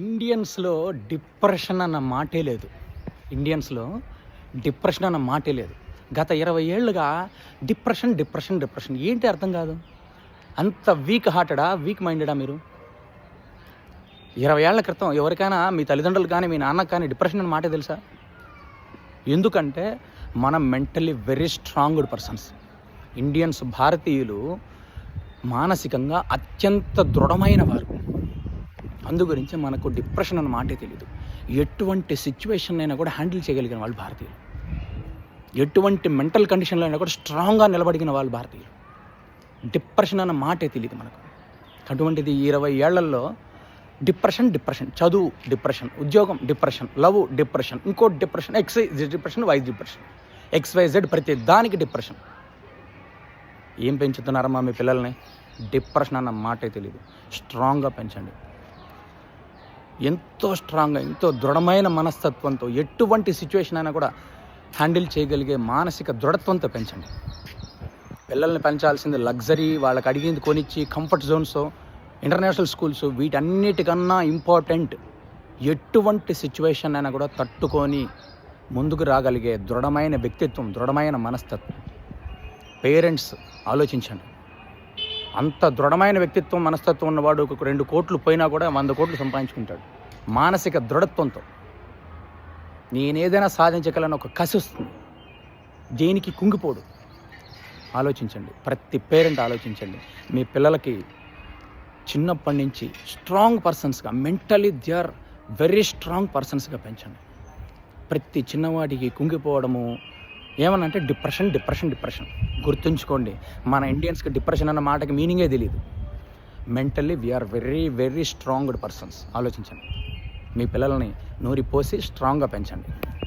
ఇండియన్స్‌లో depression అన్న మాటే లేదు. ఇండియన్స్‌లో డిప్రెషన్ అన్న మాటే లేదు. గత 20 ఏళ్లుగా డిప్రెషన్ ఏంటి అర్థం కాదు. అంత వీక్ హార్టెడా, వీక్ మైండెడా మీరు? 20 ఏళ్ల క్రితం ఎవరికైనా మీ తల్లిదండ్రులు కానీ, మీ నాన్నకి కానీ డిప్రెషన్ అన్న మాటే తెలుసా? ఎందుకంటే మనం mentally very strong persons. Indians, భారతీయులు మానసికంగా అత్యంత దృఢమైన వారు. అందు గురించి మనకు డిప్రెషన్ అన్న మాటే తెలియదు. ఎటువంటి సిచ్యువేషన్ అయినా కూడా హ్యాండిల్ చేయగలిగిన వాళ్ళు భారతీయులు. ఎటువంటి మెంటల్ కండిషన్లో అయినా కూడా స్ట్రాంగ్గా నిలబడిన వాళ్ళు భారతీయులు. డిప్రెషన్ అన్న మాటే తెలియదు మనకు. అటువంటిది 20 ఏళ్లలో డిప్రెషన్, చదువు డిప్రెషన్, ఉద్యోగం డిప్రెషన్, లవ్ డిప్రెషన్, ఇంకో డిప్రెషన్, XYZ ప్రతి దానికి డిప్రెషన్. ఏం పెంచుతున్నారమ్మా మీ పిల్లల్ని? డిప్రెషన్ అన్న మాటే తెలియదు. స్ట్రాంగ్గా పెంచండి. ఎంతో స్ట్రాంగ్గా, ఎంతో దృఢమైన మనస్తత్వంతో ఎటువంటి సిచ్యువేషన్ అయినా కూడా హ్యాండిల్ చేయగలిగే మానసిక దృఢత్వంతో పెంచండి. పిల్లల్ని పెంచాల్సింది లగ్జరీ, వాళ్ళకి అడిగింది కొనిచ్చి, కంఫర్ట్ జోన్స్, ఇంటర్నేషనల్ స్కూల్స్, వీటన్నిటికన్నా ఇంపార్టెంట్ ఎటువంటి సిచ్యువేషన్ అయినా కూడా తట్టుకొని ముందుకు రాగలిగే దృఢమైన వ్యక్తిత్వం, దృఢమైన మనస్తత్వం. పేరెంట్స్ ఆలోచించండి. అంత దృఢమైన వ్యక్తిత్వం, మనస్తత్వం ఉన్నవాడు ఒక 2 కోట్లు పోయినా కూడా 100 కోట్లు సంపాదించుకుంటాడు. మానసిక దృఢత్వంతో నేనేదైనా సాధించగలను ఒక కసి వస్తుంది. దేనికి కుంగిపోడు. ఆలోచించండి. ప్రతి పేరెంట్ ఆలోచించండి. మీ పిల్లలకి చిన్నప్పటి నుంచి స్ట్రాంగ్ పర్సన్స్గా, mentally they are very strong పర్సన్స్గా పెంచండి. ప్రతి చిన్నవాడికి కుంగిపోవడము ఏమనంటే డిప్రెషన్. గుర్తుంచుకోండి, మన ఇండియన్స్కి డిప్రెషన్ అన్న మాటకి మీనింగే తెలియదు. Mentally we are very strong persons. ఆలోచించండి. మీ పిల్లల్ని నూరి పోసి స్ట్రాంగ్గా పెంచండి.